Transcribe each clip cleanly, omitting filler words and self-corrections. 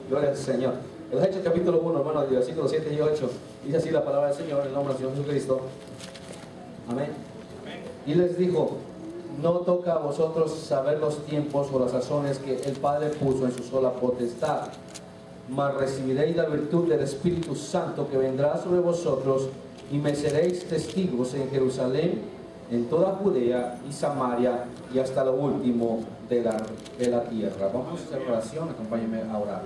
Gloria al Señor. En los Hechos capítulo 1, hermanos, versículos 7 y 8, dice así la palabra del Señor en el nombre del Señor Jesucristo. Amén. Y les dijo: no toca a vosotros saber los tiempos o las razones que el Padre puso en su sola potestad, mas recibiréis la virtud del Espíritu Santo que vendrá sobre vosotros, y me seréis testigos en Jerusalén, en toda Judea y Samaria, y hasta lo último de la tierra. Vamos a hacer oración, acompáñenme a orar.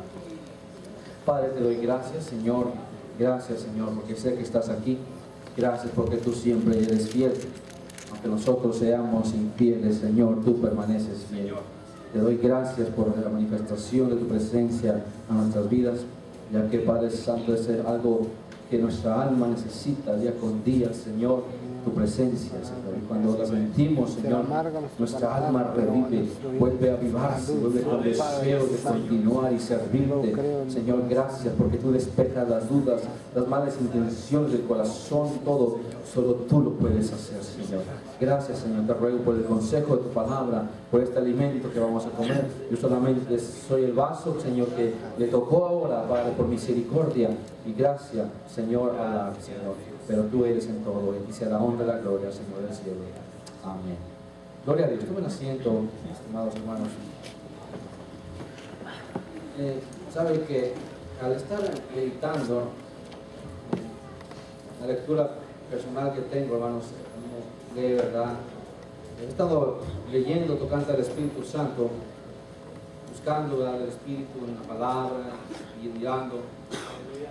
Padre, te doy gracias, Señor. Gracias, Señor, porque sé que estás aquí. Gracias porque tú siempre eres fiel. Aunque nosotros seamos infieles, Señor, tú permaneces fiel. Te doy gracias por la manifestación de tu presencia a nuestras vidas, ya que, Padre Santo, es algo que nuestra alma necesita día con día, Señor, tu presencia, Señor. Y cuando la sentimos, Señor, nuestra alma revive, vuelve a avivarse, vuelve con deseo de continuar y servirte. Señor, gracias porque tú despejas las dudas, las malas intenciones del corazón, todo. Solo tú lo puedes hacer, Señor. Gracias, Señor. Te ruego por el consejo de tu palabra, por este alimento que vamos a comer. Yo solamente soy el vaso, Señor, que le tocó ahora, Padre, por misericordia y gracia, Señor, a Señor. Pero tú eres en todo, y sea la honra y la gloria, Señor del cielo. Amén. Gloria a Dios. Tomen asiento, estimados hermanos. Saben que al estar meditando la lectura personal que tengo, hermanos, de verdad, he estado leyendo, tocando al Espíritu Santo, buscando al Espíritu en la palabra y mirando,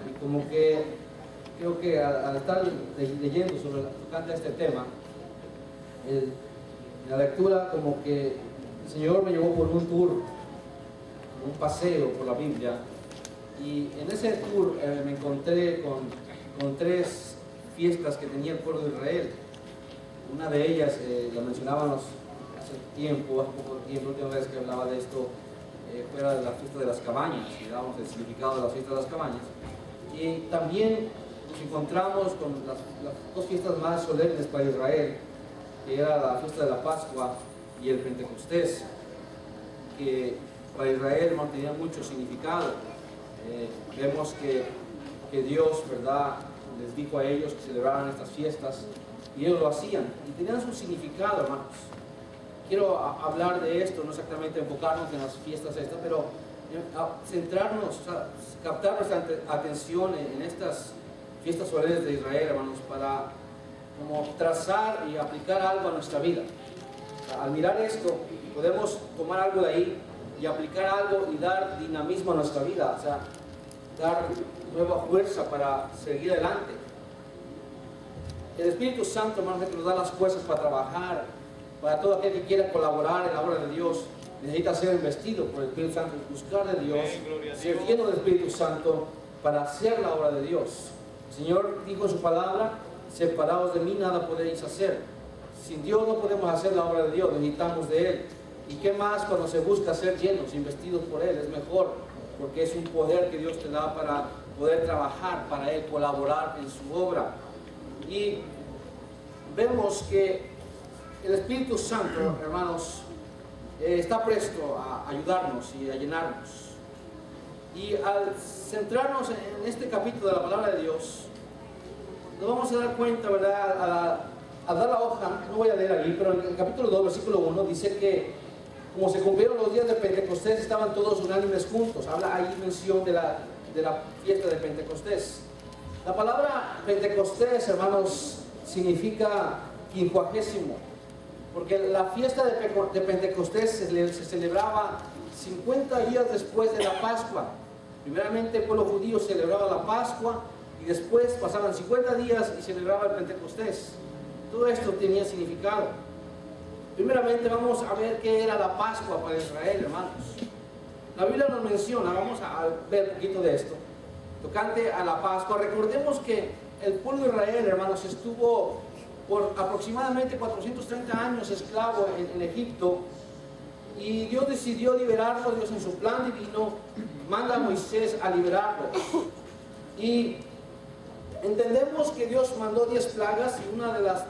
y como que creo que al estar leyendo tocante a este tema, en la lectura, como que el Señor me llevó por un tour, un paseo por la Biblia, y en ese tour me encontré con tres fiestas que tenía el pueblo de Israel. Una de ellas la mencionábamos hace poco tiempo, la última vez que hablaba de esto, fuera de la fiesta de las cabañas, y dábamos el significado de la fiesta de las cabañas. Y también nos encontramos con las dos fiestas más solemnes para Israel, que era la fiesta de la Pascua y el Pentecostés, que para Israel mantenía mucho significado. Vemos que Dios, ¿verdad?, les dijo a ellos que celebraran estas fiestas, y ellos lo hacían, y tenían su significado, hermanos. Quiero hablar de esto, no exactamente enfocarnos en las fiestas estas, pero centrarnos, o sea, captar nuestra atención en estas fiestas solemnes de Israel, hermanos, para como trazar y aplicar algo a nuestra vida. O sea, al mirar esto, podemos tomar algo de ahí y aplicar algo y dar dinamismo a nuestra vida, o sea, dar nueva fuerza para seguir adelante. El Espíritu Santo, hermanos, es que nos da las fuerzas para trabajar. Para todo aquel que quiera colaborar en la obra de Dios, necesita ser investido por el Espíritu Santo, buscar de Dios, ser lleno del Espíritu Santo para hacer la obra de Dios. El Señor dijo en su palabra: separados de mí nada podéis hacer. Sin Dios no podemos hacer la obra de Dios, necesitamos de Él. ¿Y qué más cuando se busca ser llenos, investidos por Él? Es mejor, porque es un poder que Dios te da para poder trabajar para Él, colaborar en su obra. Y vemos que el Espíritu Santo, hermanos, está presto a ayudarnos y a llenarnos. Y al centrarnos en este capítulo de la palabra de Dios, nos vamos a dar cuenta, ¿verdad? Al dar la hoja, no voy a leer allí, pero en el capítulo 2, versículo 1, dice que como se cumplieron los días de Pentecostés, estaban todos unánimes juntos. Habla ahí mención de la fiesta de Pentecostés. La palabra Pentecostés, hermanos, significa quincuagésimo, porque la fiesta de Pentecostés se celebraba 50 días después de la Pascua. Primeramente el pueblo judío celebraba la Pascua y después pasaban 50 días y celebraba el Pentecostés. Todo esto tenía significado. Primeramente vamos a ver qué era la Pascua para Israel, hermanos. La Biblia nos menciona, vamos a ver un poquito de esto, tocante a la Pascua. Recordemos que el pueblo de Israel, hermanos, estuvo por aproximadamente 430 años esclavo en Egipto, y Dios decidió liberarlo. Dios, en su plan divino, manda a Moisés a liberarlo. Y entendemos que Dios mandó 10 plagas, y una de las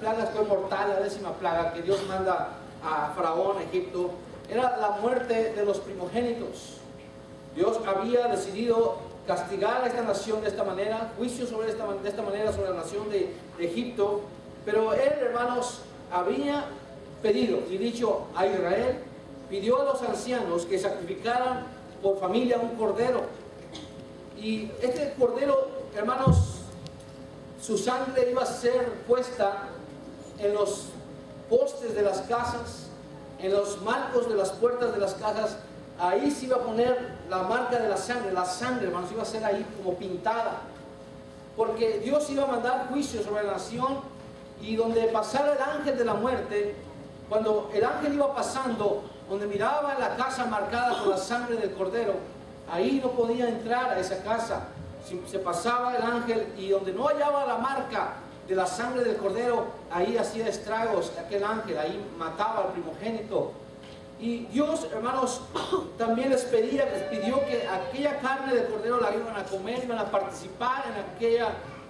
plagas fue mortal, la 10ª plaga que Dios manda a Faraón, Egipto, era la muerte de los primogénitos. Dios había decidido castigar a esta nación de esta manera, juicio de esta manera sobre la nación de Egipto, pero él, hermanos, había pedido y dicho a Israel, pidió a los ancianos que sacrificaran por familia un cordero, y este cordero, hermanos, su sangre iba a ser puesta en los postes de las casas, en los marcos de las puertas de las casas. Ahí se iba a poner la marca de la sangre, hermanos, iba a ser ahí como pintada, porque Dios iba a mandar juicio sobre la nación, y donde pasara el ángel de la muerte, cuando el ángel iba pasando, donde miraba la casa marcada con la sangre del cordero, ahí no podía entrar a esa casa. Si se pasaba el ángel y donde no hallaba la marca de la sangre del cordero, ahí hacía estragos aquel ángel, ahí mataba al primogénito. Y Dios, hermanos, también les pidió que aquella carne del cordero la iban a comer, iban a participar en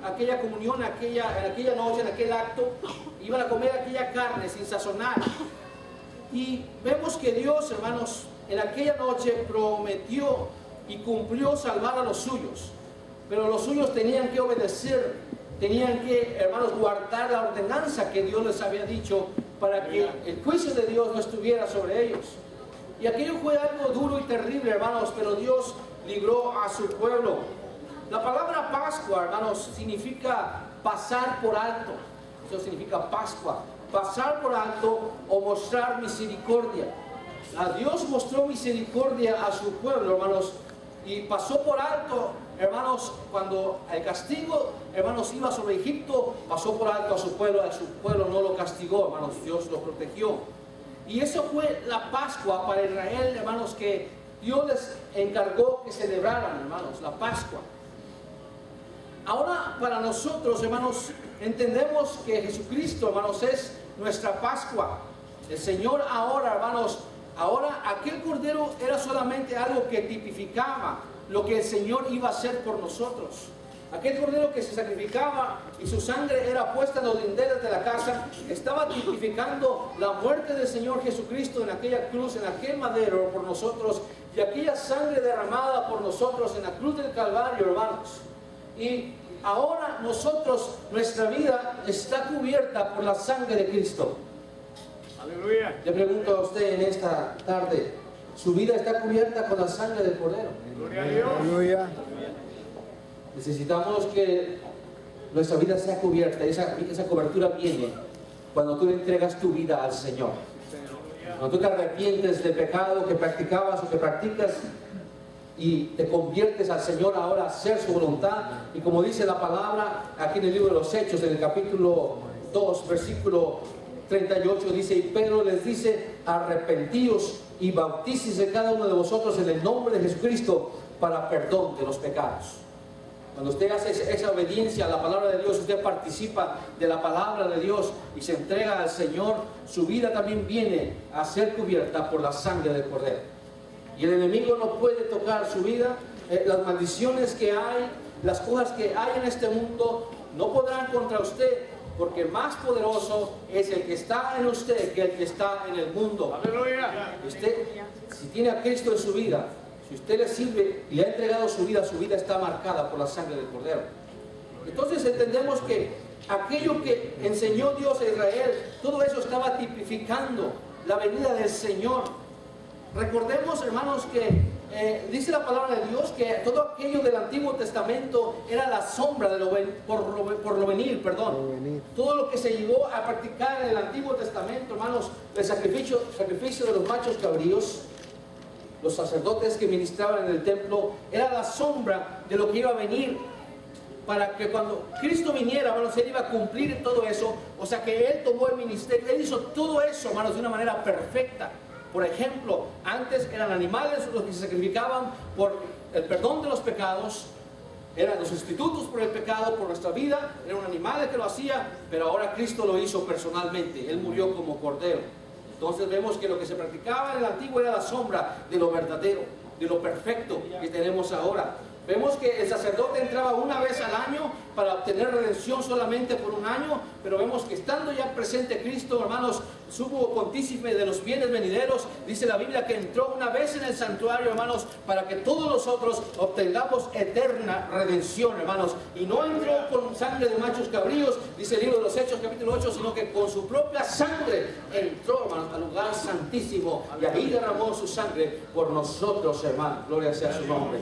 aquella comunión, en aquella noche, en aquel acto, iban a comer aquella carne sin sazonar. Y vemos que Dios, hermanos, en aquella noche prometió y cumplió salvar a los suyos, pero los suyos tenían que obedecer, tenían que, hermanos, guardar la ordenanza que Dios les había dicho, para que el juicio de Dios no estuviera sobre ellos. Y aquello fue algo duro y terrible, hermanos, pero Dios libró a su pueblo. La palabra Pascua, hermanos, significa pasar por alto. Eso significa Pascua, pasar por alto o mostrar misericordia. Dios mostró misericordia a su pueblo, hermanos, y pasó por alto, hermanos, cuando el castigo, hermanos, iba sobre Egipto, pasó por alto a su pueblo no lo castigó, hermanos, Dios lo protegió. Y eso fue la Pascua para Israel, hermanos, que Dios les encargó que celebraran, hermanos, la Pascua. Ahora, para nosotros, hermanos, entendemos que Jesucristo, hermanos, es nuestra Pascua. El Señor ahora, hermanos, ahora aquel cordero era solamente algo que tipificaba lo que el Señor iba a hacer por nosotros. Aquel cordero que se sacrificaba y su sangre era puesta en los dinteles de la casa, estaba tipificando la muerte del Señor Jesucristo en aquella cruz, en aquel madero por nosotros, y aquella sangre derramada por nosotros en la cruz del Calvario, hermanos. Y ahora nosotros, nuestra vida está cubierta por la sangre de Cristo. Aleluya. Le pregunto a usted en esta tarde, ¿su vida está cubierta con la sangre del Cordero? Gloria a Dios. Aleluya. Necesitamos que nuestra vida sea cubierta. Esa cobertura viene cuando tú le entregas tu vida al Señor. Cuando tú te arrepientes del pecado que practicabas o que practicas y te conviertes al Señor ahora a hacer su voluntad. Y como dice la palabra aquí en el libro de los Hechos, en el capítulo 2, versículo 38, dice: y Pedro les dice, arrepentíos y bautícese cada uno de vosotros en el nombre de Jesucristo para perdón de los pecados. Cuando usted hace esa obediencia a la palabra de Dios, usted participa de la palabra de Dios y se entrega al Señor, su vida también viene a ser cubierta por la sangre del Cordero. Y el enemigo no puede tocar su vida. Las maldiciones que hay, las cosas que hay en este mundo, no podrán contra usted, porque más poderoso es el que está en usted que el que está en el mundo. Aleluya. Usted, si tiene a Cristo en su vida, si usted le sirve y le ha entregado su vida está marcada por la sangre del Cordero. Entonces entendemos que aquello que enseñó Dios a Israel, todo eso estaba tipificando la venida del Señor. Recordemos, hermanos, que dice la palabra de Dios que todo aquello del Antiguo Testamento era la sombra de por lo venir. Todo lo que se llegó a practicar en el Antiguo Testamento, hermanos, el sacrificio de los machos cabríos, los sacerdotes que ministraban en el templo, era la sombra de lo que iba a venir, para que cuando Cristo viniera, hermanos, Él iba a cumplir todo eso. O sea que Él tomó el ministerio, Él hizo todo eso, hermanos, de una manera perfecta. Por ejemplo, antes eran animales los que se sacrificaban por el perdón de los pecados, eran los sustitutos por el pecado, por nuestra vida, era un animal el que lo hacía, pero ahora Cristo lo hizo personalmente, Él murió como cordero. Entonces vemos que lo que se practicaba en el antiguo era la sombra de lo verdadero, de lo perfecto que tenemos ahora. Vemos que el sacerdote entraba una vez al año para obtener redención solamente por un año, pero vemos que estando ya presente Cristo, hermanos, sumo pontífice de los bienes venideros, dice la Biblia que entró una vez en el santuario, hermanos, para que todos nosotros obtengamos eterna redención, hermanos. Y no entró con sangre de machos cabríos, dice el libro de los Hechos, capítulo 8, sino que con su propia sangre entró, hermanos, al lugar santísimo, y ahí derramó su sangre por nosotros, hermanos. Gloria sea su nombre.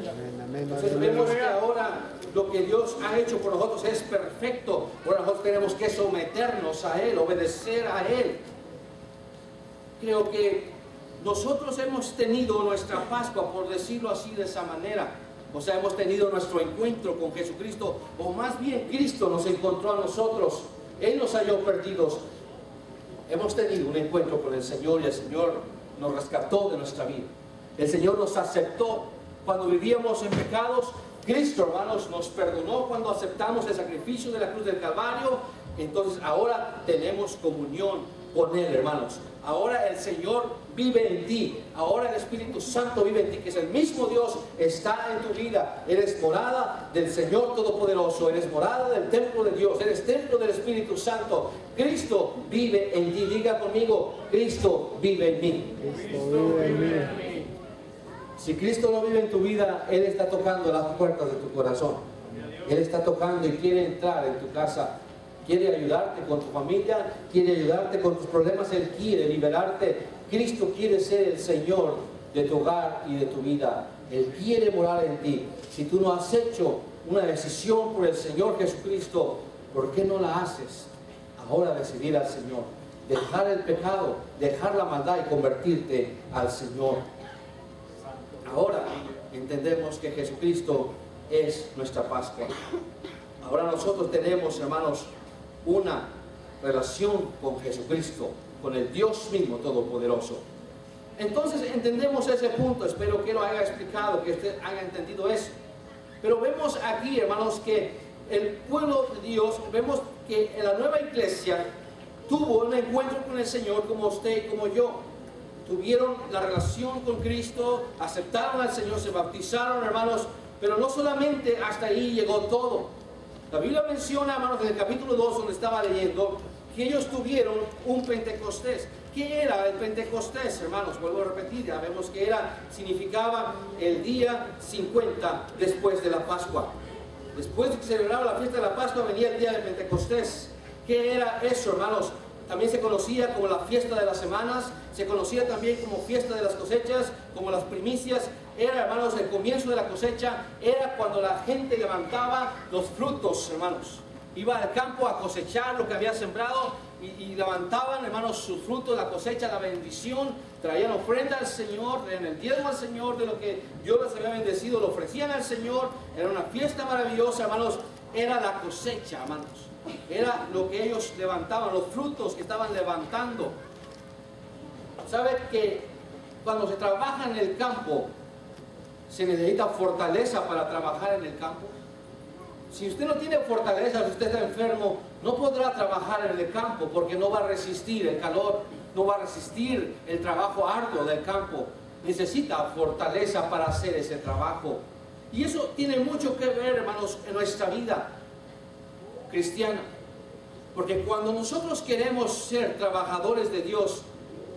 Entonces vemos que ahora lo que Dios ha hecho por nosotros es perfecto. Ahora nosotros tenemos que someternos a Él, obedecer a Él. Creo que nosotros hemos tenido nuestra Pascua, por decirlo así, de esa manera. O sea, hemos tenido nuestro encuentro con Jesucristo, o más bien Cristo nos encontró a nosotros. Él nos halló perdidos. Hemos tenido un encuentro con el Señor y el Señor nos rescató de nuestra vida. El Señor nos aceptó cuando vivíamos en pecados. Cristo, hermanos, nos perdonó cuando aceptamos el sacrificio de la cruz del Calvario. Entonces ahora tenemos comunión con Él, hermanos. Ahora el Señor vive en ti. Ahora el Espíritu Santo vive en ti, que es el mismo Dios, está en tu vida. Eres morada del Señor Todopoderoso. Eres morada del templo de Dios. Eres templo del Espíritu Santo. Cristo vive en ti. Diga conmigo, Cristo vive en mí. Cristo vive en mí. Si Cristo no vive en tu vida, Él está tocando las puertas de tu corazón. Él está tocando y quiere entrar en tu casa. Quiere ayudarte con tu familia, quiere ayudarte con tus problemas. Él quiere liberarte. Cristo quiere ser el Señor de tu hogar y de tu vida. Él quiere morar en ti. Si tú no has hecho una decisión por el Señor Jesucristo, ¿por qué no la haces? Ahora decidir al Señor. Dejar el pecado, dejar la maldad y convertirte al Señor. Ahora entendemos que Jesucristo es nuestra Pascua. Ahora nosotros tenemos, hermanos, una relación con Jesucristo, con el Dios mismo Todopoderoso. Entonces entendemos ese punto. Espero que lo haya explicado, que usted haya entendido eso. Pero vemos aquí, hermanos, que el pueblo de Dios, vemos que en la nueva iglesia tuvo un encuentro con el Señor como usted y como yo. Tuvieron la relación con Cristo, aceptaron al Señor, se bautizaron, hermanos, pero no solamente hasta ahí llegó todo. La Biblia menciona, hermanos, en el capítulo 2, donde estaba leyendo, que ellos tuvieron un Pentecostés. ¿Qué era el Pentecostés, hermanos? Vuelvo a repetir, ya vemos que significaba el día 50 después de la Pascua. Después de que se celebraba la fiesta de la Pascua, venía el día de Pentecostés. ¿Qué era eso, hermanos? También se conocía como la fiesta de las semanas, se conocía también como fiesta de las cosechas, como las primicias. Era, hermanos, el comienzo de la cosecha, era cuando la gente levantaba los frutos, hermanos. Iba al campo a cosechar lo que había sembrado y levantaban, hermanos, sus frutos, la cosecha, la bendición, traían ofrenda al Señor, traían el diezmo al Señor de lo que Dios les había bendecido, lo ofrecían al Señor. Era una fiesta maravillosa, hermanos, era la cosecha, hermanos. Era lo que ellos levantaban, los frutos que estaban levantando. ¿Sabe que cuando se trabaja en el campo, se necesita fortaleza para trabajar en el campo? Si usted no tiene fortaleza, si usted está enfermo, no podrá trabajar en el campo porque no va a resistir el calor, no va a resistir el trabajo arduo del campo. Necesita fortaleza para hacer ese trabajo. Y eso tiene mucho que ver, hermanos, en nuestra vida cristiana. Porque cuando nosotros queremos ser trabajadores de Dios,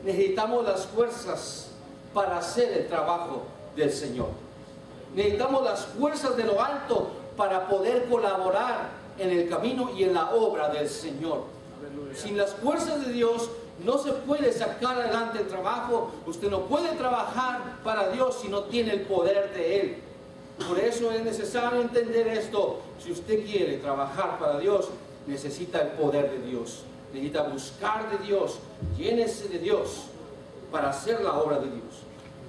necesitamos las fuerzas para hacer el trabajo del Señor. Necesitamos las fuerzas de lo alto para poder colaborar en el camino y en la obra del Señor. Aleluya. Sin las fuerzas de Dios no se puede sacar adelante el trabajo. Usted no puede trabajar para Dios si no tiene el poder de Él. Por eso es necesario entender esto. Si usted quiere trabajar para Dios, necesita el poder de Dios. Necesita buscar de Dios. Llénese de Dios para hacer la obra de Dios.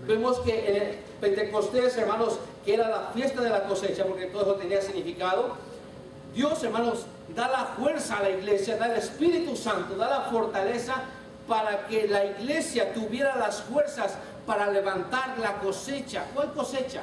Vemos que en el Pentecostés, hermanos, que era la fiesta de la cosecha, porque todo eso tenía significado. Dios, hermanos, da la fuerza a la iglesia, da el Espíritu Santo, da la fortaleza para que la iglesia tuviera las fuerzas para levantar la cosecha. ¿Cuál cosecha?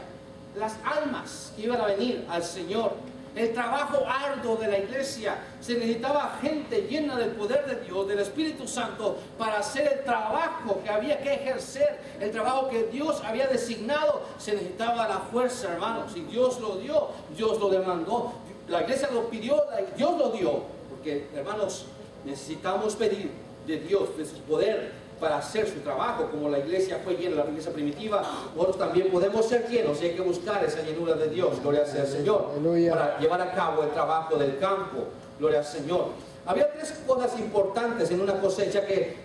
Las almas que iban a venir al Señor. El trabajo arduo de la iglesia. Se necesitaba gente llena del poder de Dios, del Espíritu Santo, para hacer el trabajo que había que ejercer, el trabajo que Dios había designado. Se necesitaba la fuerza, hermanos, y Dios lo dio, Dios lo demandó. La iglesia lo pidió, Dios lo dio. Porque, hermanos, necesitamos pedir de Dios, de su poder para hacer su trabajo, como la iglesia fue llena, la iglesia primitiva. Nosotros también podemos ser llenos y hay que buscar esa llenura de Dios, gloria sea al Señor, Aleluya. para llevar a cabo el trabajo del campo, gloria al Señor. Había tres cosas importantes en una cosecha que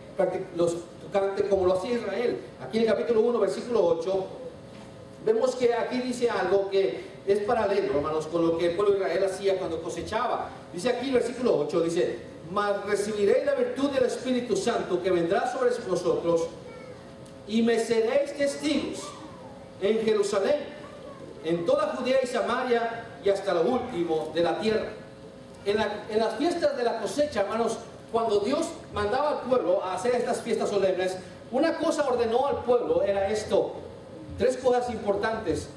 los tocantes, como lo hacía Israel. Aquí en el capítulo 1, versículo 8, vemos que aquí dice algo que es paralelo, hermanos, con lo que el pueblo de Israel hacía cuando cosechaba. Dice aquí el versículo 8, dice: mas recibiréis la virtud del Espíritu Santo que vendrá sobre vosotros, y me seréis testigos en Jerusalén, en toda Judea y Samaria, y hasta lo último de la tierra. En las fiestas de la cosecha, hermanos, cuando Dios mandaba al pueblo a hacer estas fiestas solemnes, una cosa ordenó al pueblo, era esto: tres cosas importantes.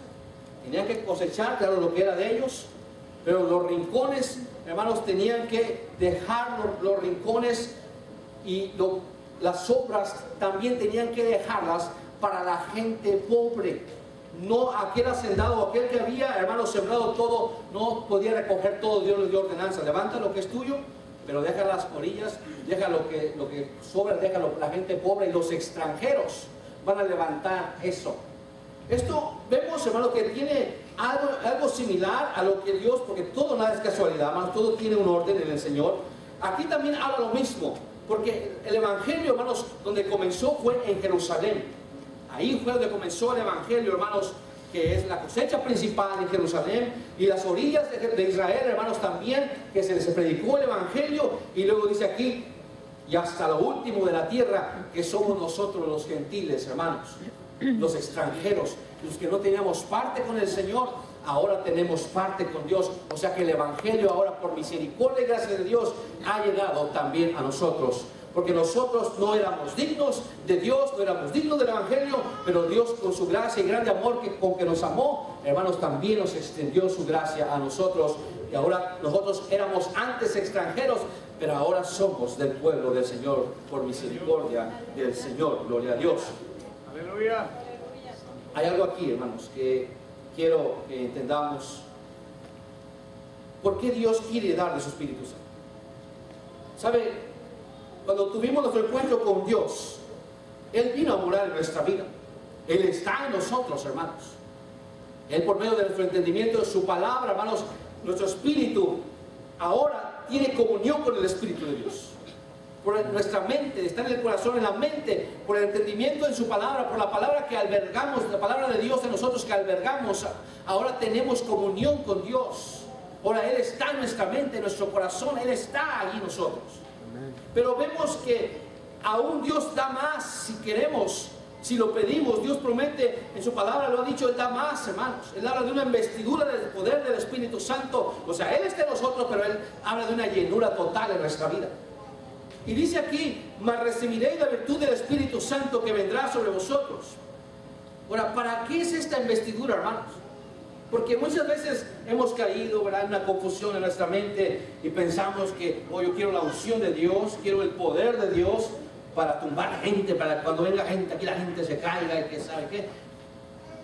Tenían que cosechar, claro, lo que era de ellos, pero los rincones, hermanos, tenían que dejar los rincones, y las obras también tenían que dejarlas para la gente pobre. No aquel hacendado, aquel que había, hermanos, sembrado todo, no podía recoger todo. Dios les dio ordenanza: levanta lo que es tuyo, pero deja las orillas, deja lo que sobra, déjalo. La gente pobre y los extranjeros van a levantar eso. Esto vemos, hermano, que tiene algo similar a lo que Dios, porque todo nada es casualidad, hermanos, todo tiene un orden en el Señor. Aquí también habla lo mismo, porque el Evangelio, hermanos, donde comenzó fue en Jerusalén. Ahí fue donde comenzó el Evangelio, hermanos, que es la cosecha principal en Jerusalén, y las orillas de Israel, hermanos, también, que se les predicó el Evangelio. Y luego dice aquí: y hasta lo último de la tierra, que somos nosotros los gentiles, hermanos, los extranjeros, los que no teníamos parte con el Señor, ahora tenemos parte con Dios. O sea que el Evangelio ahora, por misericordia y gracia de Dios, ha llegado también a nosotros, porque nosotros no éramos dignos de Dios, no éramos dignos del Evangelio, pero Dios, con su gracia y grande amor con que nos amó, hermanos, también nos extendió su gracia a nosotros. Y ahora nosotros éramos antes extranjeros, pero ahora somos del pueblo del Señor, por misericordia del Señor. Gloria a Dios. Aleluya. Hay algo aquí, hermanos, que quiero que entendamos. ¿Por qué Dios quiere dar de su Espíritu Santo? ¿Sabe? Cuando tuvimos nuestro encuentro con Dios, Él vino a morar en nuestra vida. Él está en nosotros, hermanos. Él, por medio de nuestro entendimiento de su palabra, hermanos, nuestro espíritu ahora tiene comunión con el Espíritu de Dios. Por nuestra mente, está en el corazón, en la mente, por el entendimiento en su palabra, por la palabra que albergamos, la palabra de Dios en nosotros que albergamos, ahora tenemos comunión con Dios. Ahora Él está en nuestra mente, en nuestro corazón, Él está allí en nosotros. Amén. Pero vemos que aún Dios da más si queremos, si lo pedimos. Dios promete en su palabra, lo ha dicho, Él da más, hermanos. Él habla de una investidura del poder del Espíritu Santo. O sea, Él está en nosotros, pero Él habla de una llenura total en nuestra vida. Y dice aquí: mas recibiréis la virtud del Espíritu Santo que vendrá sobre vosotros. Ahora, ¿para qué es esta investidura, hermanos? Porque muchas veces hemos caído, ¿verdad?, en una confusión en nuestra mente y pensamos que, oh, yo quiero la unción de Dios, quiero el poder de Dios para tumbar gente, para cuando venga gente aquí la gente se caiga y que sabe qué.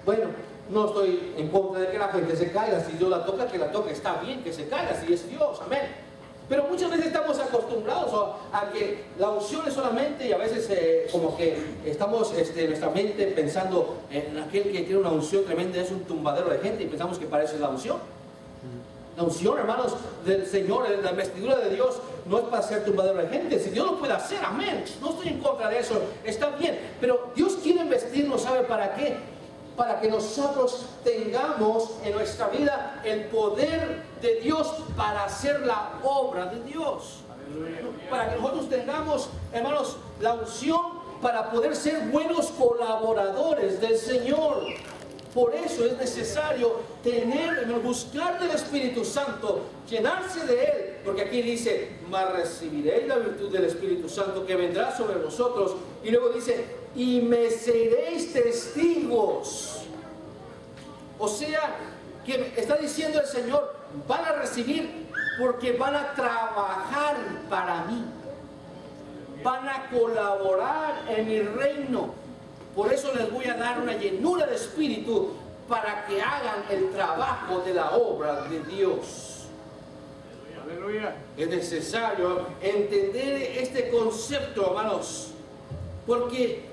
Bueno, no estoy en contra de que la gente se caiga. Si Dios la toca, que la toque, está bien que se caiga, si es Dios, amén. Pero muchas veces estamos acostumbrados a que la unción es solamente, y a veces como que estamos en nuestra mente pensando en aquel que tiene una unción tremenda, es un tumbadero de gente, y pensamos que para eso es la unción. La unción, hermanos, del Señor, la investidura de Dios, no es para ser tumbadero de gente. Si Dios lo puede hacer, amén, no estoy en contra de eso, está bien. Pero Dios quiere investirnos, ¿sabe para qué? Para que nosotros tengamos en nuestra vida el poder de Dios para hacer la obra de Dios. Para que nosotros tengamos, hermanos, la unción para poder ser buenos colaboradores del Señor. Por eso es necesario buscar del Espíritu Santo, llenarse de Él, porque aquí dice: mas recibiréis la virtud del Espíritu Santo que vendrá sobre vosotros. Y luego dice: y me seréis testigos. O sea, que está diciendo el Señor: van a recibir porque van a trabajar para mí, van a colaborar en mi reino. Por eso les voy a dar una llenura de espíritu para que hagan el trabajo de la obra de Dios. Aleluya. Es necesario entender este concepto, hermanos, porque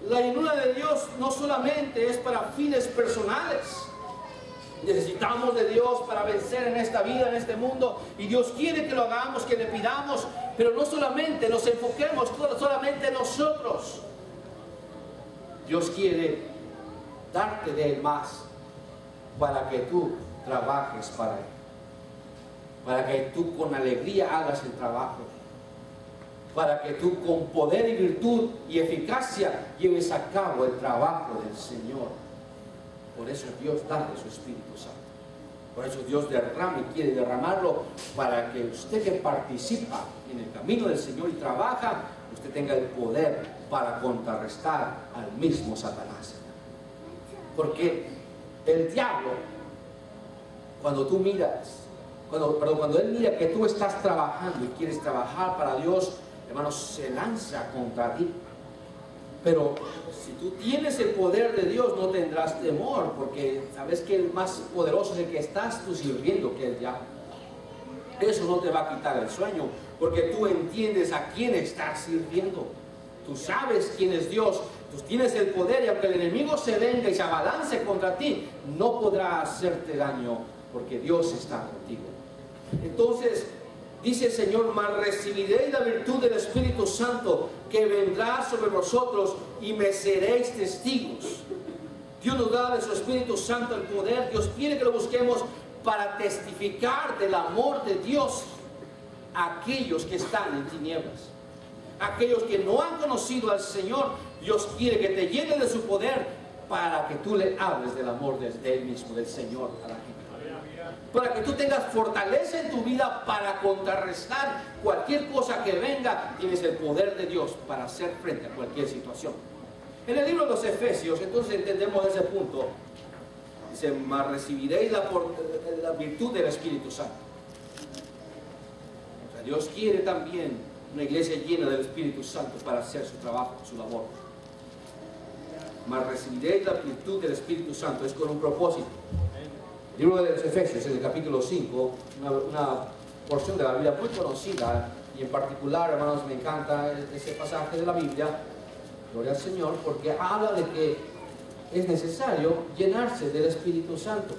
la llenura de Dios no solamente es para fines personales. Necesitamos de Dios para vencer en esta vida, en este mundo, y Dios quiere que lo hagamos, que le pidamos, pero no solamente nos enfoquemos solamente en nosotros. Dios quiere darte de Él más para que tú trabajes para Él, para que tú con alegría hagas el trabajo, para que tú con poder y virtud y eficacia lleves a cabo el trabajo del Señor. Por eso Dios da de su Espíritu Santo. Por eso Dios derrama y quiere derramarlo para que usted que participa en el camino del Señor y trabaja, usted tenga el poder para contrarrestar al mismo Satanás. Porque el diablo, cuando tú miras, cuando él mira que tú estás trabajando y quieres trabajar para Dios, hermanos, se lanza contra ti. Pero si tú tienes el poder de Dios, no tendrás temor, porque sabes que el más poderoso es el que estás tú sirviendo, que es el diablo. Eso no te va a quitar el sueño, porque tú entiendes a quién estás sirviendo. Tú sabes quién es Dios, tú tienes el poder, y aunque el enemigo se venga y se abalance contra ti, no podrá hacerte daño, porque Dios está contigo. Entonces, dice el Señor: mas recibiréis la virtud del Espíritu Santo, que vendrá sobre vosotros, y me seréis testigos. Dios nos da de su Espíritu Santo el poder. Dios quiere que lo busquemos para testificar del amor de Dios a aquellos que están en tinieblas, aquellos que no han conocido al Señor. Dios quiere que te llene de su poder para que tú le hables del amor de Él mismo, del Señor, a la gente. Para que tú tengas fortaleza en tu vida para contrarrestar cualquier cosa que venga. Tienes el poder de Dios para hacer frente a cualquier situación. En el libro de los Efesios, entonces entendemos ese punto. Dice: mas recibiréis la virtud del Espíritu Santo. O sea, Dios quiere también una iglesia llena del Espíritu Santo para hacer su trabajo, su labor. Mas recibiréis la virtud del Espíritu Santo. Es con un propósito. El libro de los Efesios, en el capítulo 5, una porción de la Biblia muy conocida, y en particular, hermanos, me encanta ese pasaje de la Biblia, gloria al Señor, porque habla de que es necesario llenarse del Espíritu Santo.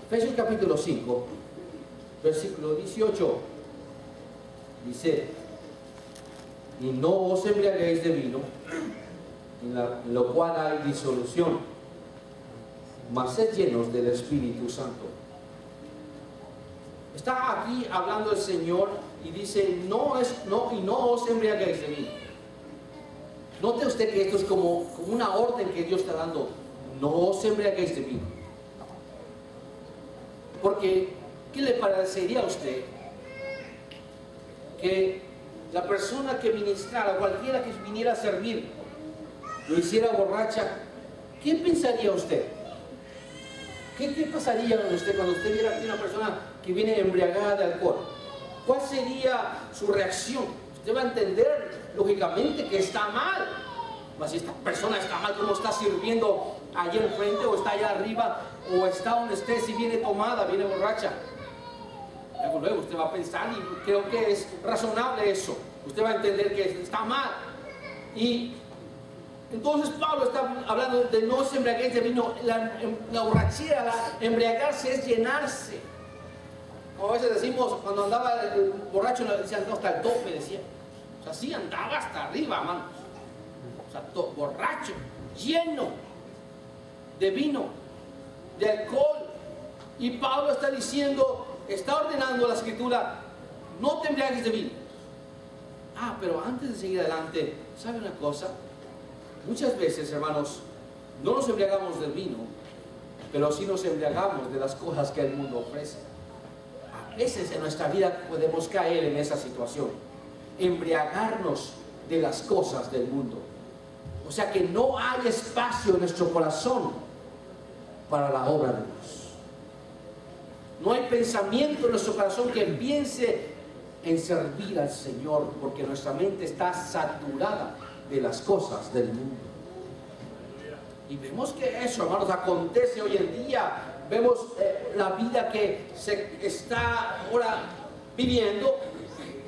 Efesios capítulo 5, versículo 18, dice: y no os embriaguéis de vino, en lo cual hay disolución, mas sed llenos del Espíritu Santo. Está aquí hablando el Señor y dice: no os embriaguéis de vino. Note usted que esto es como una orden que Dios está dando: no os embriaguéis de vino. Porque, ¿qué le parecería a usted que la persona que ministrara, cualquiera que viniera a servir, lo hiciera borracha? ¿Qué pensaría usted? ¿Qué pasaría con usted cuando usted viera a una persona que viene embriagada de alcohol? ¿Cuál sería su reacción? Usted va a entender, lógicamente, que está mal. Mas si esta persona está mal, ¿cómo está sirviendo allá enfrente, o está allá arriba, o está donde esté, si viene tomada, viene borracha? Luego usted va a pensar, y creo que es razonable eso. Usted va a entender que está mal. Y entonces Pablo está hablando de no se embriaguéis de vino. La borrachera, embriagarse es llenarse. Como a veces decimos, cuando andaba el borracho, decían no, hasta el tope, decía. O sea, sí andaba hasta arriba, hermanos. O sea, borracho, lleno de vino, de alcohol. Y Pablo está diciendo, está ordenando la Escritura: no te embriagues de vino. Pero antes de seguir adelante, ¿sabe una cosa? Muchas veces, hermanos, no nos embriagamos del vino, pero sí nos embriagamos de las cosas que el mundo ofrece. A veces en nuestra vida podemos caer en esa situación, embriagarnos de las cosas del mundo. O sea que no hay espacio en nuestro corazón para la obra de Dios. No hay pensamiento en nuestro corazón que piense en servir al Señor, porque nuestra mente está saturada de las cosas del mundo. Y vemos que eso, hermanos, acontece hoy en día vemos la vida que se está ahora viviendo.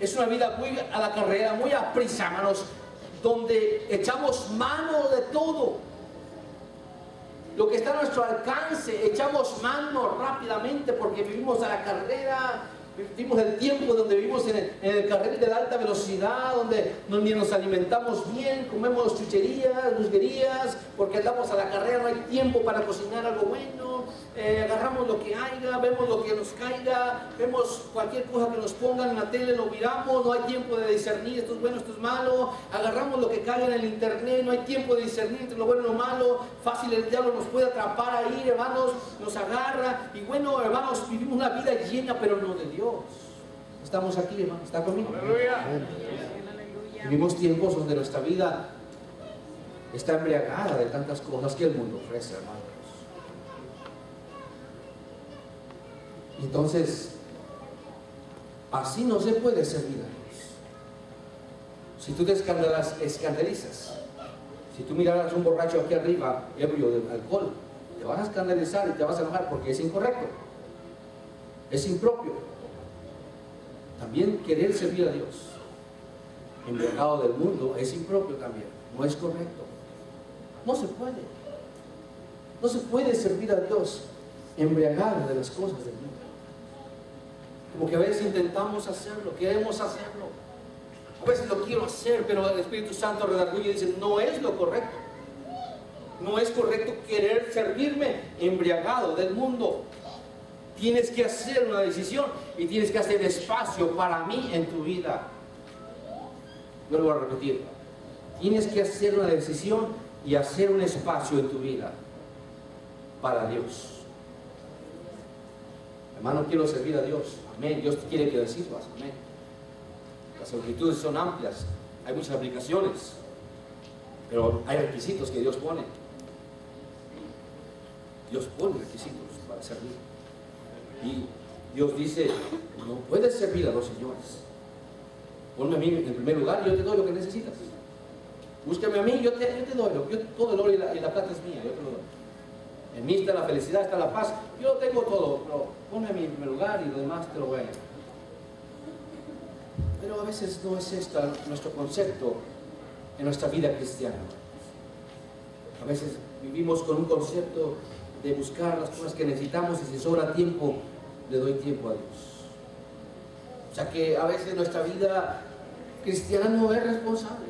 Es una vida muy a la carrera, muy a prisa, hermanos, donde echamos mano de todo. Lo que está a nuestro alcance, echamos mano rápidamente porque vivimos a la carrera. Vivimos el tiempo donde vivimos en el carril de la alta velocidad, donde ni nos alimentamos bien, comemos chucherías, brusquerías, porque andamos a la carrera, no hay tiempo para cocinar algo bueno, agarramos lo que haya, vemos lo que nos caiga, vemos cualquier cosa que nos pongan en la tele, lo miramos, no hay tiempo de discernir esto es bueno, esto es malo, agarramos lo que caiga en el internet, no hay tiempo de discernir entre lo bueno y lo malo, fácil el diablo nos puede atrapar ahí, hermanos, nos agarra, y bueno, hermanos, vivimos una vida llena, pero no de Dios. Estamos aquí, hermano, ¿está conmigo? Aleluya. Vivimos tiempos donde nuestra vida está embriagada de tantas cosas que el mundo ofrece, hermanos. Entonces, así no se puede servir a Dios. Si tú te escandalizas, si tú miraras a un borracho aquí arriba, ebrio de alcohol, te vas a escandalizar y te vas a enojar porque es incorrecto, es impropio. También querer servir a Dios embriagado del mundo es impropio también, no es correcto. No se puede. No se puede servir a Dios embriagado de las cosas del mundo. Como que a veces intentamos hacerlo, queremos hacerlo. A veces lo quiero hacer, pero el Espíritu Santo redarguye y dice, no es lo correcto. No es correcto querer servirme embriagado del mundo. Tienes que hacer una decisión y tienes que hacer espacio para mí en tu vida. Vuelvo a repetir. Tienes que hacer una decisión y hacer un espacio en tu vida para Dios. Hermano, quiero servir a Dios. Amén. Dios quiere que lo sirvas. Amén. Las solicitudes son amplias. Hay muchas aplicaciones. Pero hay requisitos que Dios pone. Dios pone requisitos para servir. Y Dios dice, no puedes servir a dos señores. Ponme a mí en primer lugar y yo te doy lo que necesitas. Búscame a mí y yo te doy. Todo el oro y la plata es mía, yo te lo doy. En mí está la felicidad, está la paz. Yo tengo todo, pero ponme a mí en primer lugar y lo demás te lo voy a dar. Pero a veces no es esto nuestro concepto en nuestra vida cristiana. A veces vivimos con un concepto de buscar las cosas que necesitamos y si sobra tiempo, le doy tiempo a Dios. O sea que a veces nuestra vida cristiana no es responsable.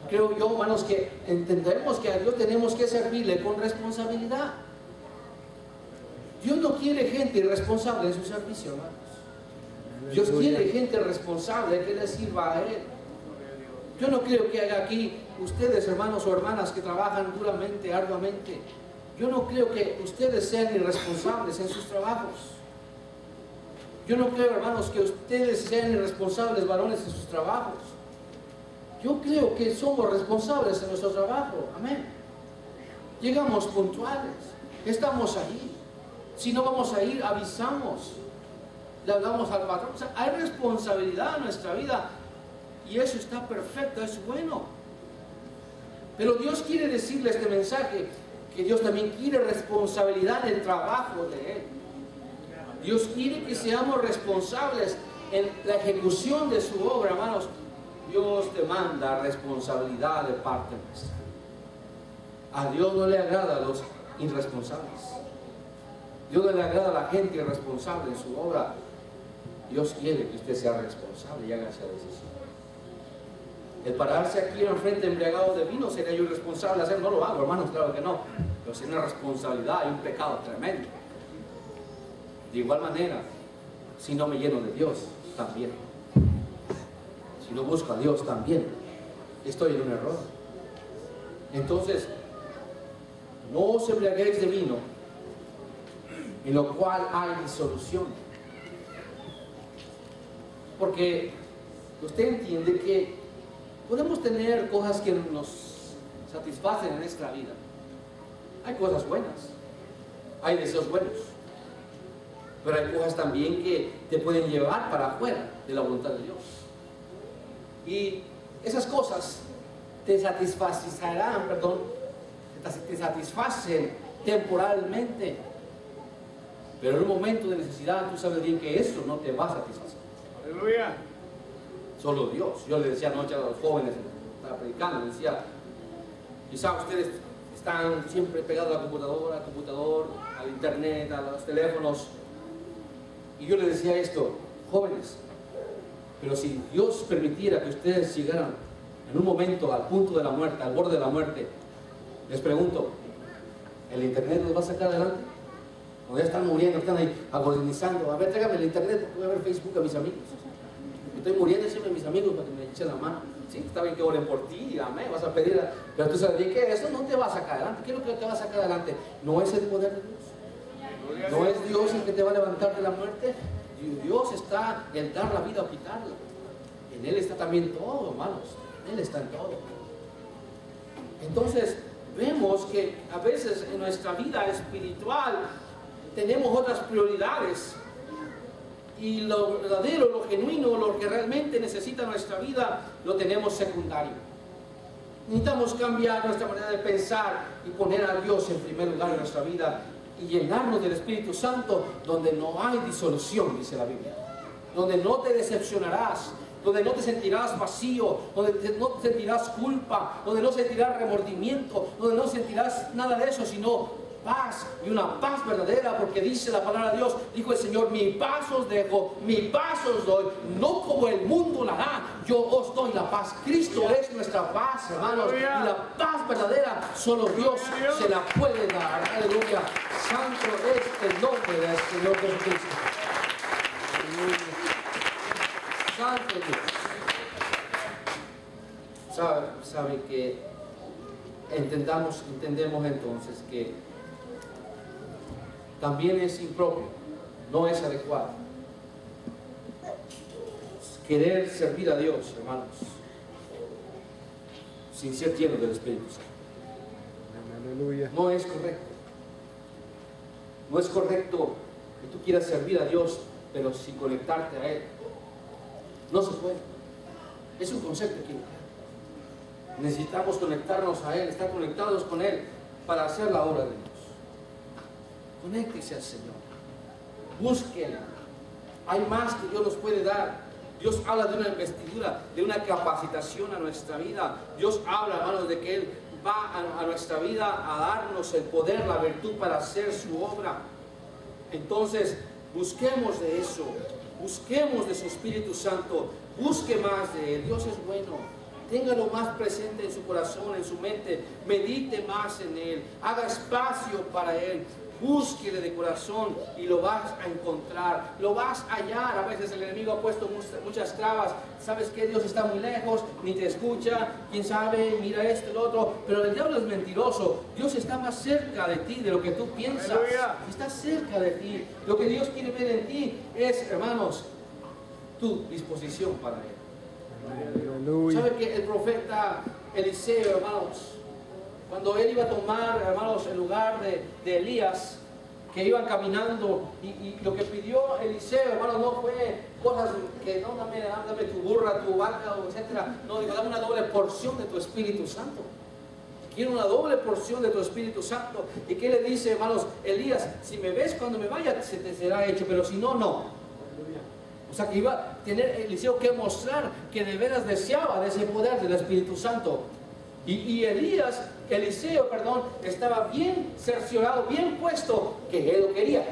Creo yo, hermanos, que entendemos que a Dios tenemos que servirle con responsabilidad. Dios no quiere gente irresponsable en su servicio, hermanos. Dios quiere gente responsable que le sirva a Él. Yo no creo que haya aquí ustedes, hermanos o hermanas, que trabajan duramente, arduamente. Yo no creo que ustedes sean irresponsables en sus trabajos. Yo no creo, hermanos, que ustedes sean irresponsables varones en sus trabajos. Yo creo que somos responsables en nuestro trabajo. Amén. Llegamos puntuales. Estamos ahí. Si no vamos a ir, avisamos. Le hablamos al patrón. O sea, hay responsabilidad en nuestra vida. Y eso está perfecto, es bueno. Pero Dios quiere decirle este mensaje, que Dios también quiere responsabilidad en el trabajo de Él. Dios quiere que seamos responsables en la ejecución de su obra, hermanos. Dios demanda responsabilidad de parte nuestra. A Dios no le agrada a los irresponsables. Dios no le agrada a la gente irresponsable en su obra. Dios quiere que usted sea responsable y haga esa decisión. El pararse aquí en frente embriagado de vino, ¿sería yo irresponsable hacer? No lo hago, hermanos, claro que no. Pero es una responsabilidad y un pecado tremendo. De igual manera, si no me lleno de Dios, también. Si no busco a Dios, también estoy en un error. Entonces, no os embriaguéis de vino, en lo cual hay disolución. Porque usted entiende que podemos tener cosas que nos satisfacen en nuestra vida. Hay cosas buenas, hay deseos buenos, pero hay cosas también que te pueden llevar para afuera de la voluntad de Dios. Y esas cosas te satisfacen temporalmente, Pero en un momento de necesidad tú sabes bien que eso no te va a satisfacer. Aleluya. Solo Dios. Yo le decía anoche a los jóvenes, estaba predicando, les decía, quizás ustedes están siempre pegados a la computadora, al computador, al internet, a los teléfonos. Y yo les decía esto, jóvenes, pero si Dios permitiera que ustedes llegaran en un momento al punto de la muerte, al borde de la muerte, les pregunto, ¿el internet los va a sacar adelante? O ya están muriendo, están ahí agonizando. A ver, tráigame el internet porque voy a ver Facebook a mis amigos. Estoy muriendo siempre a mis amigos para que me echen la mano. Sí, está bien que oren por ti, amén, vas a pedir, pero tú sabes bien que eso no te va a sacar adelante. ¿Qué es lo que te va a sacar adelante? No es el poder de Dios. No es Dios el que te va a levantar de la muerte. Dios está en dar la vida o quitarla. En Él está también todo, hermanos. En Él está en todo. Entonces, vemos que a veces en nuestra vida espiritual tenemos otras prioridades. Y lo verdadero, lo genuino, lo que realmente necesita nuestra vida, lo tenemos secundario. Necesitamos cambiar nuestra manera de pensar y poner a Dios en primer lugar en nuestra vida y llenarnos del Espíritu Santo, donde no hay disolución, dice la Biblia, donde no te decepcionarás, donde no te sentirás vacío, donde no sentirás culpa, donde no sentirás remordimiento, donde no sentirás nada de eso, sino paz, y una paz verdadera, porque dice la palabra de Dios, dijo el Señor, mi paz os dejo, mi paz os doy, no como el mundo la da, yo os doy la paz. Cristo es nuestra paz, hermanos, y la paz verdadera solo Dios se la puede dar. Aleluya. Santo es el nombre del Señor Jesucristo. Santo Dios. Sabe que entendemos entonces que también es impropio, no es adecuado querer servir a Dios, hermanos, sin ser lleno del Espíritu Santo. Aleluya. No es correcto. No es correcto que tú quieras servir a Dios, pero sin conectarte a Él. No se puede. Es un concepto equivocado. Necesitamos conectarnos a Él, estar conectados con Él para hacer la obra de Dios. Conéctese al Señor. Búsquelo. Hay más que Dios nos puede dar. Dios habla de una investidura, de una capacitación a nuestra vida. Dios habla, hermanos, de que Él va a nuestra vida a darnos el poder, la virtud para hacer su obra. Entonces, busquemos de eso. Busquemos de su Espíritu Santo. Busque más de Él. Dios es bueno. Téngalo más presente en su corazón, en su mente. Medite más en Él. Haga espacio para Él. Búsquele de corazón y lo vas a encontrar, lo vas a hallar. A veces el enemigo ha puesto muchas trabas. ¿Sabes qué? Dios está muy lejos, ni te escucha, quién sabe, mira esto y lo otro. Pero el diablo es mentiroso. Dios está más cerca de ti de lo que tú piensas. Aleluya. Está cerca de ti. Lo que Dios quiere ver en ti es, hermanos, tu disposición para Él. Aleluya. ¿Sabe que el profeta Eliseo, hermanos, cuando él iba a tomar, hermanos, el lugar de Elías, que iban caminando, y lo que pidió Eliseo, hermanos, no fue cosas que no, dame tu burra, tu vaca, etcétera. No, dijo, dame una doble porción de tu Espíritu Santo. Quiero una doble porción de tu Espíritu Santo. ¿Y qué le dice, hermanos? Elías, si me ves cuando me vaya, se te será hecho, pero si no, no. O sea que iba a tener Eliseo que mostrar que de veras deseaba de ese poder del Espíritu Santo. Y Eliseo, estaba bien cerciorado, bien puesto que él lo quería.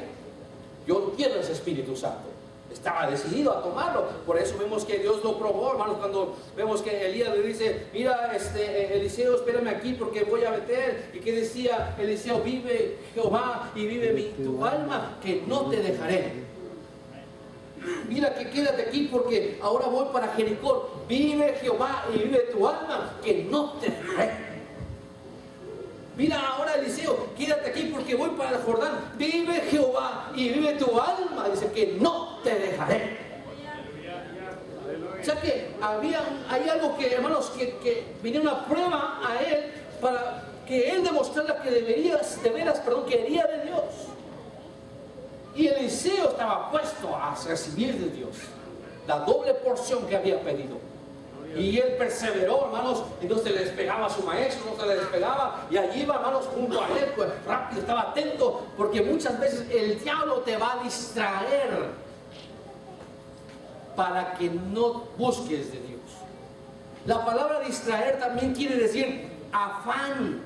Yo quiero ese Espíritu Santo. Estaba decidido a tomarlo. Por eso vemos que Dios lo probó, hermanos, cuando vemos que Elías le dice, mira, Eliseo, espérame aquí porque voy a meter. ¿Y qué decía Eliseo? Vive Jehová y vive tu alma, que no te dejaré. Mira que quédate aquí porque ahora voy para Jericó. Vive Jehová y vive tu alma, que no te dejaré. Mira ahora, Eliseo, quédate aquí porque voy para el Jordán. Vive Jehová y vive tu alma. Dice que no te dejaré. O sea que hay algo que, hermanos, que venía una prueba a él para que él demostrara que quería de Dios. Y Eliseo estaba puesto a recibir de Dios la doble porción que había pedido. Y él perseveró, hermanos, y no se le despegaba a su maestro, no se le despegaba, y allí iba, hermanos, junto a él, pues rápido, estaba atento, porque muchas veces el diablo te va a distraer para que no busques de Dios. La palabra distraer también quiere decir afán.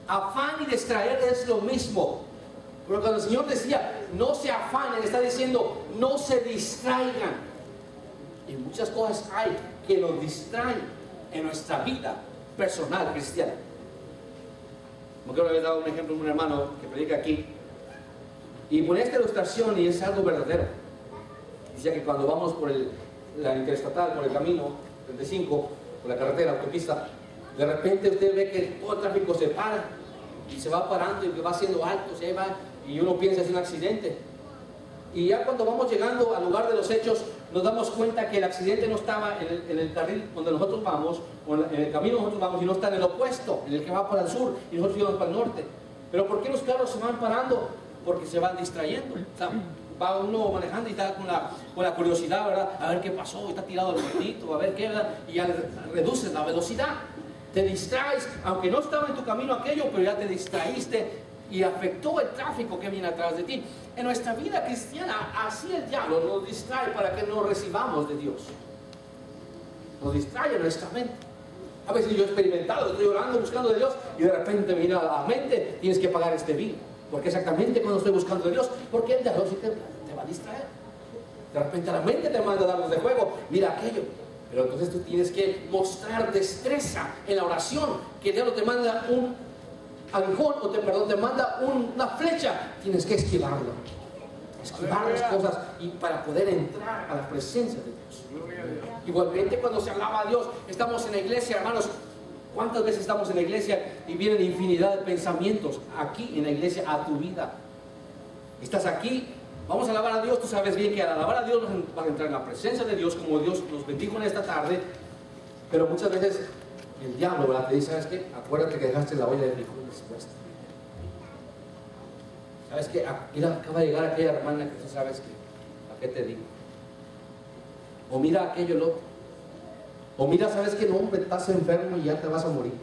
Afán y distraer es lo mismo. Pero cuando el Señor decía, no se afanen, está diciendo, no se distraigan. Y muchas cosas hay que nos distraen en nuestra vida personal cristiana. Como que le había dado un ejemplo a un hermano que predica aquí, y pone esta ilustración y es algo verdadero. Decía que cuando vamos por la interestatal, por el camino 35, por la carretera, autopista, de repente usted ve que todo el tráfico se para y se va parando y va haciendo alto, se va, y uno piensa es un accidente. Y ya cuando vamos llegando al lugar de los hechos, nos damos cuenta que el accidente no estaba en el carril donde nosotros vamos, o en el camino nosotros vamos, y no está en el opuesto, en el que va para el sur, y nosotros íbamos para el norte. Pero ¿por qué los carros se van parando? Porque se van distrayendo. O sea, va uno manejando y está con la curiosidad, ¿verdad? A ver qué pasó, está tirado al ratito, a ver qué, ¿verdad? Y ya reduces la velocidad. Te distraes, aunque no estaba en tu camino aquello, pero ya te distraíste y afectó el tráfico que viene atrás de ti. En nuestra vida cristiana, así el diablo nos distrae para que no recibamos de Dios. Nos distrae en nuestra mente. A veces yo he experimentado, estoy orando, buscando de Dios, y de repente me viene a la mente, tienes que pagar este bill. Porque exactamente cuando estoy buscando de Dios, porque el diablo sí te va a distraer. De repente la mente te manda dardos de juego, mira aquello. Pero entonces tú tienes que mostrar destreza en la oración, que el diablo te manda un aguijón, o te manda una flecha, tienes que esquivar las cosas, y para poder entrar a la presencia de Dios. Igualmente cuando se alaba a Dios, estamos en la iglesia, hermanos. ¿Cuántas veces estamos en la iglesia y vienen infinidad de pensamientos aquí en la iglesia a tu vida? Estás aquí, vamos a alabar a Dios. Tú sabes bien que al alabar a Dios vas a entrar en la presencia de Dios, como Dios nos bendijo en esta tarde. Pero muchas veces el diablo, ¿verdad?, te dice, ¿sabes qué? Acuérdate que dejaste la olla de frijoles puesta. ¿Sabes qué? Mira, acaba de llegar aquella hermana que tú sabes que, ¿a qué te digo? O mira aquello, el otro. O mira, ¿sabes qué? No, hombre, estás enfermo y ya te vas a morir.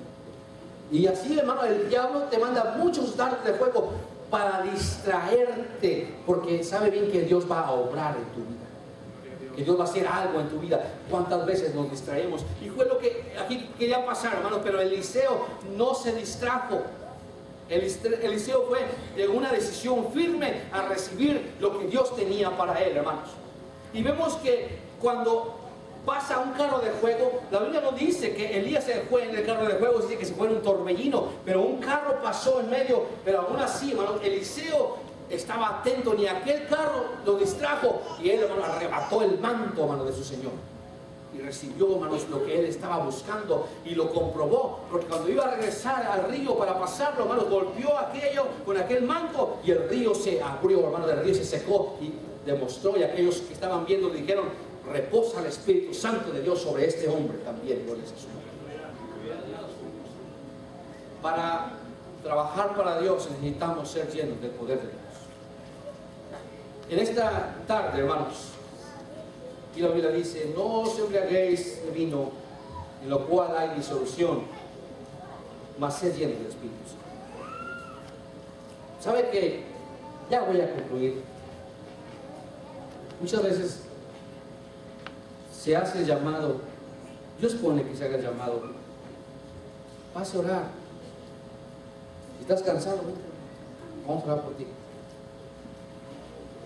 Y así, hermano, el diablo te manda muchos dardos de fuego para distraerte, porque sabe bien que Dios va a obrar en tu vida, que Dios va a hacer algo en tu vida. ¿Cuántas veces nos distraemos? Y fue lo que aquí quería pasar, hermanos, pero Eliseo no se distrajo. Eliseo fue de una decisión firme a recibir lo que Dios tenía para él, hermanos. Y vemos que cuando pasa un carro de fuego, la Biblia no dice que Elías se fue en el carro de fuego, dice que se fue en un torbellino, pero un carro pasó en medio. Pero aún así, hermano, Eliseo estaba atento, ni aquel carro lo distrajo, y él, hermano, arrebató el manto, hermano, de su Señor, y recibió, hermanos, lo que él estaba buscando, y lo comprobó, porque cuando iba a regresar al río para pasarlo, hermanos, golpeó aquello con aquel manto, y el río se abrió, hermano, el río se secó, y demostró, y aquellos que estaban viendo le dijeron, reposa el Espíritu Santo de Dios sobre este hombre también. Para trabajar para Dios necesitamos ser llenos del poder de Dios. En esta tarde, hermanos, y la Biblia dice, no os embriaguéis de vino, en lo cual hay disolución, mas sed llenos del Espíritu Santo. ¿Sabe que? Ya voy a concluir. Muchas veces se hace el llamado, Dios pone que se haga el llamado, vas a orar. Si estás cansado, vente, vamos a orar por ti.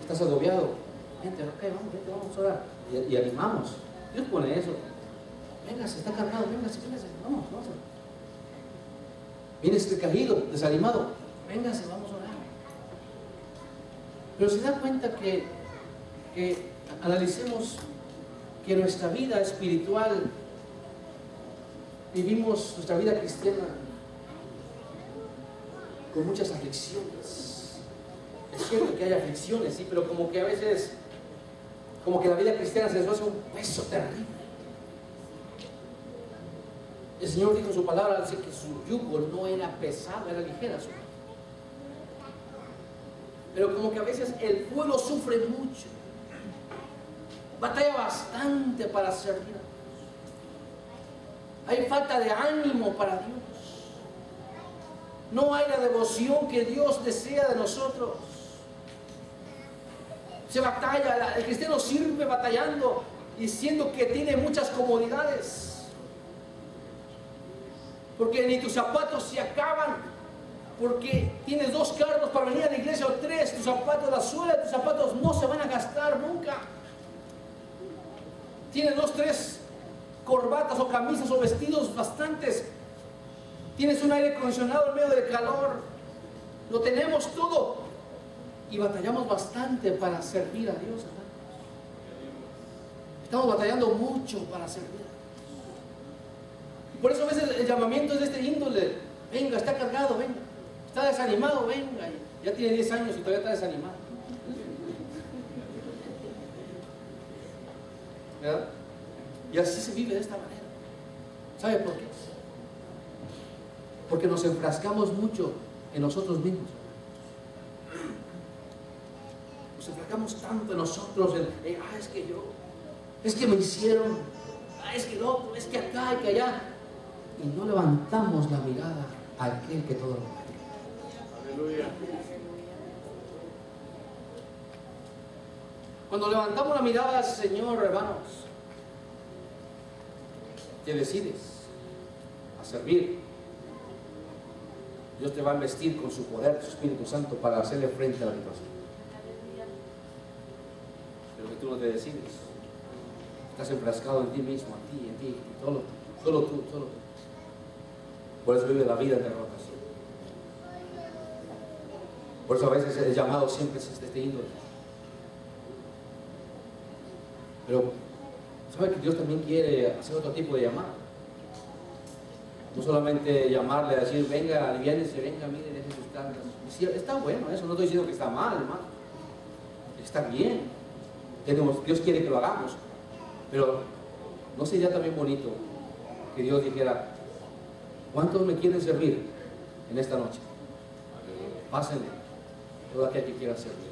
Estás agobiado, vente, vamos a orar. Y animamos. Dios pone eso. Véngase, está cargado, véngase, vamos a orar. Vienes caído, desanimado, véngase, vamos a orar. Pero se da cuenta que analicemos que nuestra vida espiritual, vivimos nuestra vida cristiana con muchas aflicciones. Es cierto que hay aflicciones, sí, pero como que a veces, como que la vida cristiana se nos hace un peso terrible. El Señor dijo en su palabra, dice que su yugo no era pesado, era ligera su yugo. Pero como que a veces el pueblo sufre mucho, batalla bastante para servir a Dios. Hay falta de ánimo para Dios. No hay la devoción que Dios desea de nosotros. Se batalla, el cristiano sirve batallando, diciendo que tiene muchas comodidades. Porque ni tus zapatos se acaban, porque tienes 2 carros para venir a la iglesia o 3, tus zapatos, la suela de tus zapatos no se van a gastar nunca. Tienes 2, 3 corbatas o camisas o vestidos bastantes. Tienes un aire acondicionado en medio del calor. Lo tenemos todo. Y batallamos bastante para servir a Dios, ¿verdad? Estamos batallando mucho para servir a Dios. Por eso a veces el llamamiento es de este índole. Venga, está cargado, venga. Está desanimado, venga. Ya tiene 10 años y todavía está desanimado. ¿Verdad? Y así se vive de esta manera. ¿Sabe por qué? Porque nos enfrascamos mucho en nosotros mismos. Nos enfrascamos tanto en nosotros, es que yo, es que me hicieron, es que el otro, es que acá y que allá. Y no levantamos la mirada a aquel que todo lo ve. Aleluya. Cuando levantamos la mirada al Señor, hermanos, te decides a servir, Dios te va a investir con su poder, su Espíritu Santo, para hacerle frente a la situación. Pero que tú no te decides, estás enfrascado en ti mismo, en ti, solo tú. Por eso vive la vida de rotación. Por eso a veces el llamado siempre es este índole. Pero ¿sabe que Dios también quiere hacer otro tipo de llamado? No solamente llamarle a decir, venga, aliviánese, venga, mire, deje sus cargas. Sí, está bueno eso, no estoy diciendo que está mal, hermano. Está bien. Dios quiere que lo hagamos. Pero ¿no sería también bonito que Dios dijera, ¿cuántos me quieren servir en esta noche? Pásenle todo aquel que quiera servir.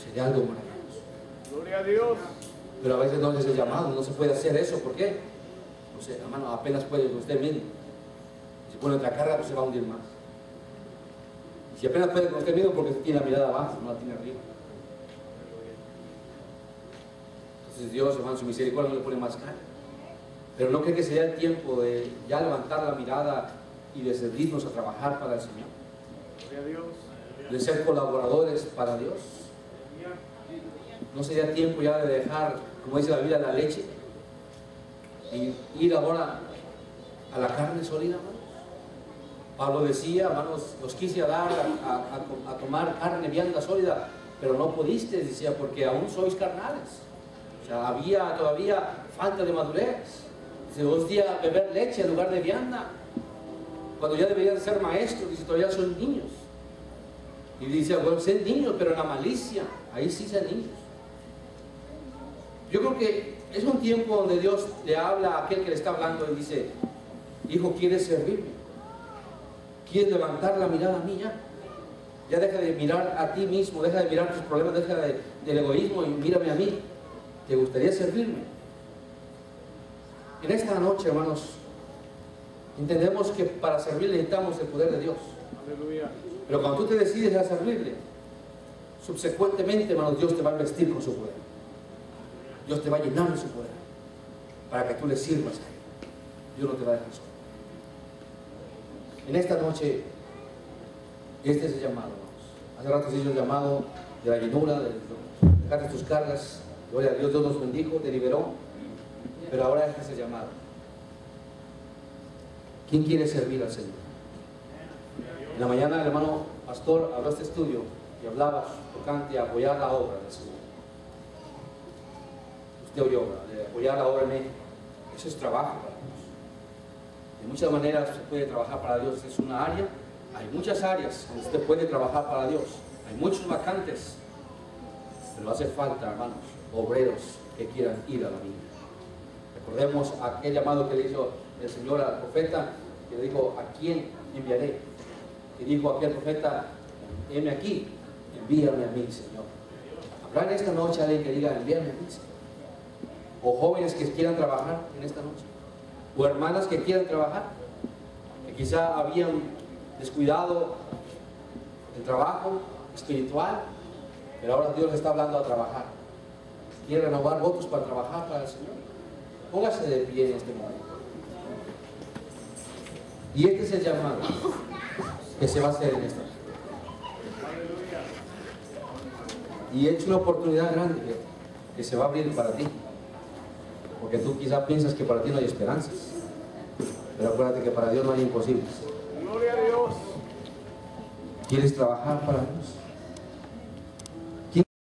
Sería algo maravilloso. Gloria a Dios. Pero a veces no es el llamado, no se puede hacer eso. ¿Por qué? No sé, hermano, apenas puede usted mismo. Si pone otra carga, pues se va a hundir más. Y si apenas puede con usted mismo, porque tiene la mirada abajo, no la tiene arriba. Entonces Dios, hermano, su misericordia no le pone más carga. Pero no cree que sería el tiempo de ya levantar la mirada y de servirnos a trabajar para el Señor. Gloria a Dios. De ser colaboradores para Dios. ¿No sería tiempo ya de dejar, como dice la Biblia, la leche y ir ahora a la carne sólida, hermanos? Pablo decía, hermanos, os quise dar a tomar carne vianda sólida, pero no pudiste, decía, porque aún sois carnales. O sea, había todavía falta de madurez. Se os di a beber leche en lugar de vianda, cuando ya deberían ser maestros, dice, todavía son niños. Y dice, bueno, sean niños, pero en la malicia, ahí sí sean niños. Yo creo que es un tiempo donde Dios le habla a aquel que le está hablando y dice, hijo, ¿quieres servirme? ¿Quieres levantar la mirada a mí ya? Ya deja de mirar a ti mismo, deja de mirar tus problemas, deja del egoísmo y mírame a mí. ¿Te gustaría servirme? En esta noche, hermanos, entendemos que para servir necesitamos el poder de Dios. Aleluya. Pero cuando tú te decides a servirle, subsecuentemente, hermanos, Dios te va a vestir con su poder. Dios te va a llenar de su poder para que tú le sirvas a Él. Dios no te va a dejar solo. En esta noche, este es el llamado, hermanos. Hace rato se hizo el llamado de la llenura, de dejar tus cargas. Gloria a Dios, Dios nos bendijo, te liberó. Pero ahora este es el llamado. ¿Quién quiere servir al Señor? En la mañana el hermano pastor abrió este estudio y hablaba tocante a apoyar la obra del Señor. Usted oyó, de apoyar la obra en México. Eso es trabajo para Dios. De muchas maneras se puede trabajar para Dios. Es una área, hay muchas áreas donde usted puede trabajar para Dios. Hay muchos vacantes, pero hace falta, hermanos, obreros que quieran ir a la vida. Recordemos aquel llamado que le hizo el Señor al profeta, que le dijo, ¿a quién enviaré? Y dijo aquel profeta, heme aquí, envíame a mí, Señor. Habrá en esta noche alguien que diga, envíame a mí, Señor. o jóvenes que quieran trabajar en esta noche, o hermanas que quieran trabajar, que quizá habían descuidado el trabajo espiritual, pero ahora Dios les está hablando a trabajar. Quiere renovar votos para trabajar para el Señor. Póngase de pie en este momento. Y este es el llamado que se va a hacer en esta noche. Y es una oportunidad grande que se va a abrir para ti. Porque tú quizás piensas que para ti no hay esperanzas. Pero acuérdate que para Dios no hay imposibles. Gloria a Dios. ¿Quieres trabajar para Dios?